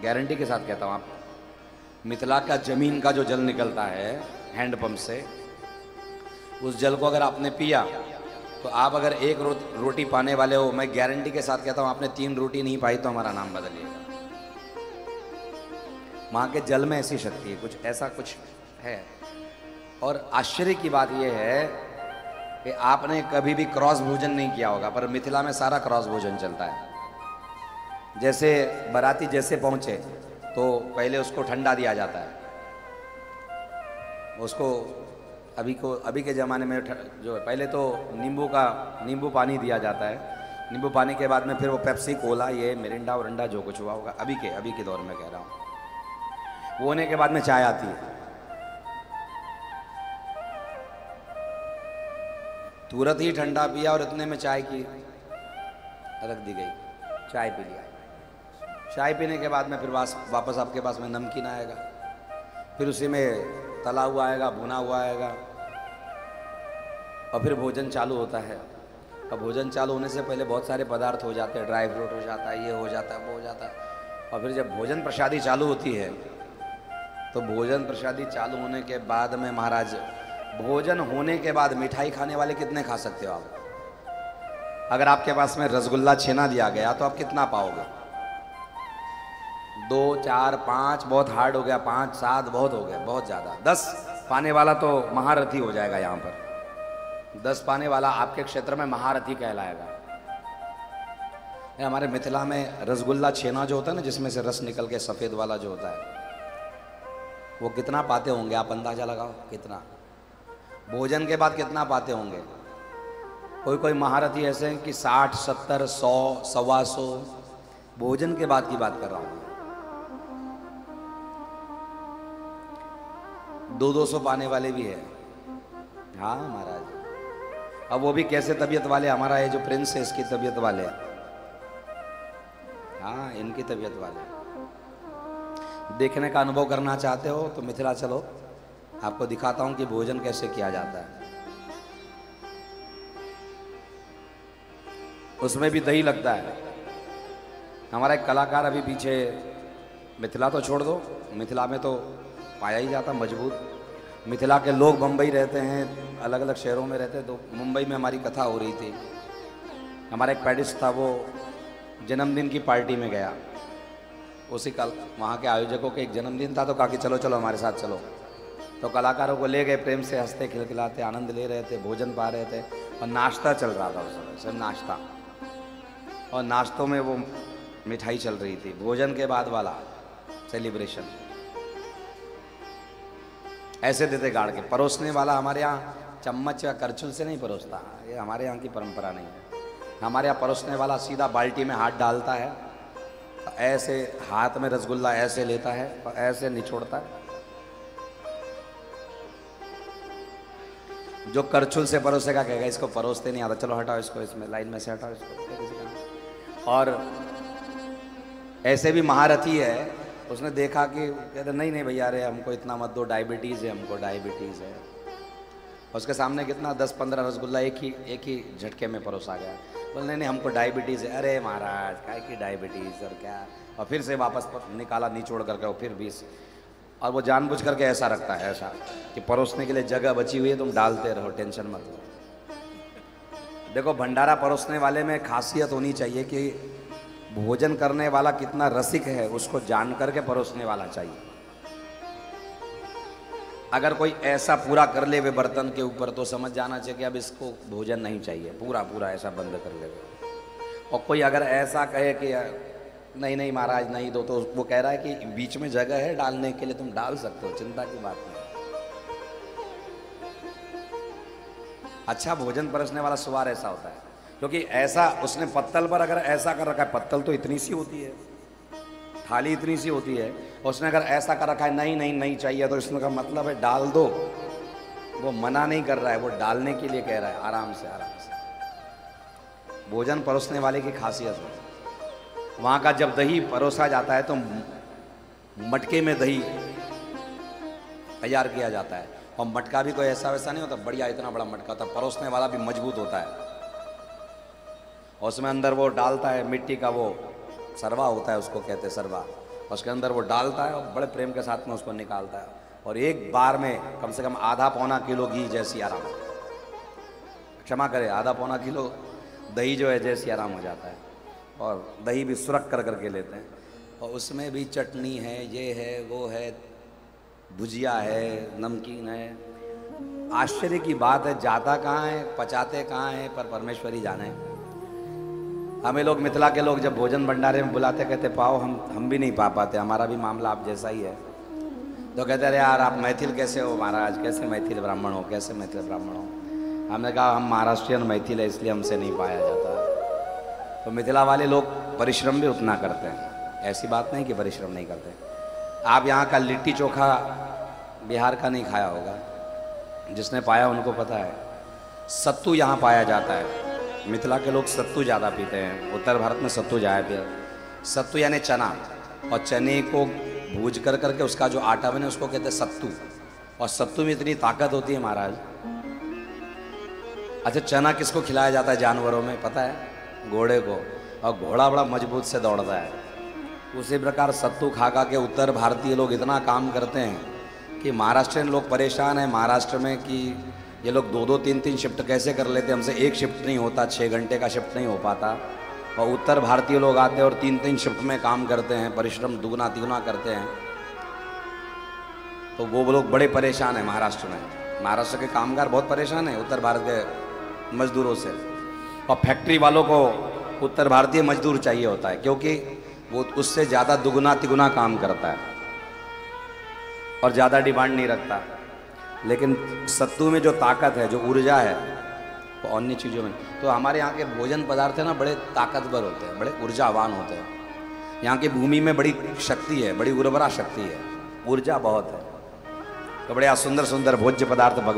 Guarantee के साथ कहता हूँ। आप मिथिला का जमीन का जो जल निकलता है हैंडपंप से, उस जल को अगर आपने पिया तो आप अगर एक रोटी पाने वाले हो, मैं गारंटी के साथ कहता हूँ आपने 3 रोटी नहीं पाई तो हमारा नाम बदलिएगा। वहाँ के जल में ऐसी शक्ति है, कुछ ऐसा कुछ है। और आश्चर्य की बात यह है कि आपने कभी भी क्रॉस भोजन नहीं किया होगा, पर मिथिला में सारा क्रॉस भोजन चलता है। जैसे बाराती जैसे पहुंचे तो पहले उसको ठंडा दिया जाता है, उसको अभी के ज़माने में जो है, पहले तो नींबू पानी दिया जाता है। नींबू पानी के बाद में फिर वो पेप्सी कोला ये मिरिंडा वरिंडा जो कुछ हुआ होगा अभी के दौर में कह रहा हूँ, वो होने के बाद में चाय आती है। तुरंत ही ठंडा पिया और इतने में चाय की रख दी गई, चाय पी लिया। चाय पीने के बाद में फिर वापस आपके पास में नमकीन आएगा, फिर उसी में तला हुआ आएगा, भुना हुआ आएगा, और फिर भोजन चालू होता है। और भोजन चालू होने से पहले बहुत सारे पदार्थ हो जाते हैं, ड्राई फ्रूट हो जाता है, ये हो जाता है, वो हो जाता है। और फिर जब भोजन प्रसादी चालू होती है तो भोजन प्रसादी चालू होने के बाद में महाराज, भोजन होने के बाद मिठाई खाने वाले कितने खा सकते हो आप? अगर आपके पास में रसगुल्ला छेना दिया गया तो आप कितना पाओगे? 2, 4, 5 बहुत हार्ड हो गया, 5, 7 बहुत हो गया, बहुत ज़्यादा। 10 पाने वाला तो महारथी हो जाएगा। यहाँ पर 10 पाने वाला आपके क्षेत्र में महारथी कहलाएगा। हमारे मिथिला में रसगुल्ला छेना जो होता है ना, जिसमें से रस निकल के सफ़ेद वाला जो होता है, वो कितना पाते होंगे आप अंदाजा लगाओ कितना? भोजन के बाद कितना पाते होंगे? कोई महारथी ऐसे हैं कि 60, 70, 100, 125 भोजन के बाद की बात कर रहा हूँ। 200 पाने वाले भी है। हाँ महाराज, अब वो भी कैसे तबीयत वाले? हमारा ये जो प्रिंस है इसकी तबीयत वाले, हाँ इनकी तबीयत वाले। देखने का अनुभव करना चाहते हो तो मिथिला चलो, आपको दिखाता हूं कि भोजन कैसे किया जाता है। उसमें भी दही लगता है। हमारा एक कलाकार अभी पीछे, मिथिला तो छोड़ दो, मिथिला में तो पाया ही जाता मजबूत। मिथिला के लोग मुंबई रहते हैं, अलग अलग शहरों में रहते हैं। तो मुंबई में हमारी कथा हो रही थी, हमारा एक पैडिस्ट था, वो जन्मदिन की पार्टी में गया। उसी कल वहाँ के आयोजकों के एक जन्मदिन था, तो कहा कि चलो चलो हमारे साथ चलो। तो कलाकारों को ले गए, प्रेम से हंसते खिलखिलाते आनंद ले रहे थे, भोजन पा रहे थे, और नाश्ता चल रहा था उस समय, सिर्फ नाश्ता। और नाश्तों में वो मिठाई चल रही थी, भोजन के बाद वाला सेलिब्रेशन। ऐसे देते गाड़ के। परोसने वाला हमारे यहाँ चम्मच या करछुल से नहीं परोसता, ये हमारे यहाँ की परंपरा नहीं है। हमारे यहाँ परोसने वाला सीधा बाल्टी में हाथ डालता है, ऐसे हाथ में रसगुल्ला ऐसे लेता है और ऐसे निचोड़ता है। जो करछुल से परोसेगा कहेगा इसको परोसते नहीं आता, चलो हटाओ इसको, इसमें लाइन में से हटाओ इसको। और ऐसे भी महारथी है, उसने देखा कि कहते नहीं भैया, अरे हमको इतना मत दो, डायबिटीज़ है, हमको डायबिटीज़ है। उसके सामने कितना 10-15 रसगुल्ला एक ही झटके में परोसा गया। बोले नहीं हमको डायबिटीज़ है। अरे महाराज काय की डायबिटीज़ और क्या। और फिर से वापस निकाला निचोड़ करके, और फिर 20। और वो जानबूझ करके ऐसा रखता है, ऐसा कि परोसने के लिए जगह बची हुई है, तुम डालते रहो, टेंशन मत लो। देखो भंडारा परोसने वाले में खासियत होनी चाहिए कि भोजन करने वाला कितना रसिक है उसको जान करके परोसने वाला चाहिए। अगर कोई ऐसा पूरा कर ले वे बर्तन के ऊपर तो समझ जाना चाहिए कि अब इसको भोजन नहीं चाहिए, पूरा ऐसा बंद कर ले। और कोई अगर ऐसा कहे कि नहीं महाराज नहीं दो, तो वो कह रहा है कि बीच में जगह है डालने के लिए, तुम डाल सकते हो, चिंता की बात नहीं। अच्छा भोजन परोसने वाला सुवार ऐसा होता है, क्योंकि ऐसा उसने पत्तल पर अगर ऐसा कर रखा है, पत्तल तो इतनी सी होती है, थाली इतनी सी होती है, उसने अगर ऐसा कर रखा है नहीं चाहिए, तो इसका मतलब है डाल दो। वो मना नहीं कर रहा है, वो डालने के लिए कह रहा है, आराम से। भोजन परोसने वाले की खासियत है। वहाँ का जब दही परोसा जाता है तो मटके में दही तैयार किया जाता है, और मटका भी कोई ऐसा वैसा नहीं होता, बढ़िया इतना बड़ा मटका होता है, परोसने वाला भी मजबूत होता है। और उसमें अंदर वो डालता है मिट्टी का, वो सरवा होता है, उसको कहते हैं सरवा। उसके अंदर वो डालता है और बड़े प्रेम के साथ में उसको निकालता है, और एक बार में कम से कम आधा पौना किलो घी जय सिया राम, क्षमा करे, आधा पौना किलो दही जो है जय सिया राम हो जाता है। और दही भी सुरख कर करके लेते हैं, और उसमें भी चटनी है, ये है, वो है, भुजिया है, नमकीन है। आश्चर्य की बात है, जाता कहाँ है, पचाते कहाँ है, पर परमेश्वर ही जाने। हमें लोग, मिथिला के लोग जब भोजन भंडारे में बुलाते, कहते पाओ, हम भी नहीं पा पाते, हमारा भी मामला आप जैसा ही है। तो कहते अरे यार आप मैथिल कैसे हो महाराज, कैसे मैथिल ब्राह्मण हो, कैसे मैथिल ब्राह्मण हो। हमने कहा हम महाराष्ट्रियन मैथिल है, इसलिए हमसे नहीं पाया जाता। तो मिथिला वाले लोग परिश्रम भी उतना करते हैं, ऐसी बात नहीं कि परिश्रम नहीं करते। आप यहाँ का लिट्टी चोखा बिहार का नहीं खाया होगा, जिसने पाया उनको पता है। सत्तू यहाँ पाया जाता है, मिथिला के लोग सत्तू ज़्यादा पीते हैं, उत्तर भारत में सत्तू ज़्यादा पीते। सत्तू यानी चना, और चने को भूज कर करके उसका जो आटा बने उसको कहते हैं सत्तू। और सत्तू में इतनी ताकत होती है महाराज। अच्छा, चना किसको खिलाया जाता है जानवरों में पता है? घोड़े को, और घोड़ा बड़ा मजबूत से दौड़ता है। उसी प्रकार सत्तू खा खा के उत्तर भारतीय लोग इतना काम करते हैं कि महाराष्ट्रियन लोग परेशान हैं महाराष्ट्र में कि ये लोग 2-2, 3-3 शिफ्ट कैसे कर लेते हैं। हमसे एक शिफ्ट नहीं होता, 6 घंटे का शिफ्ट नहीं हो पाता। और उत्तर भारतीय लोग आते हैं और 3-3 शिफ्ट में काम करते हैं, परिश्रम दुगना तिगुना करते हैं। तो वो लोग बड़े परेशान हैं महाराष्ट्र में। महाराष्ट्र के कामगार बहुत परेशान हैं उत्तर भारत के मजदूरों से। और फैक्ट्री वालों को उत्तर भारतीय मजदूर चाहिए होता है, क्योंकि वो उससे ज़्यादा दुगना तिगुना काम करता है और ज़्यादा डिमांड नहीं रखता। लेकिन सत्तू में जो ताकत है, जो ऊर्जा है, वो अन्य चीज़ों में। तो हमारे यहाँ के भोजन पदार्थ है ना, बड़े ताकतवर होते हैं, बड़े ऊर्जावान होते हैं। यहाँ की भूमि में बड़ी शक्ति है, बड़ी उर्वरा शक्ति है, ऊर्जा बहुत है। तो बड़े सुंदर सुंदर भोज्य पदार्थ भगवान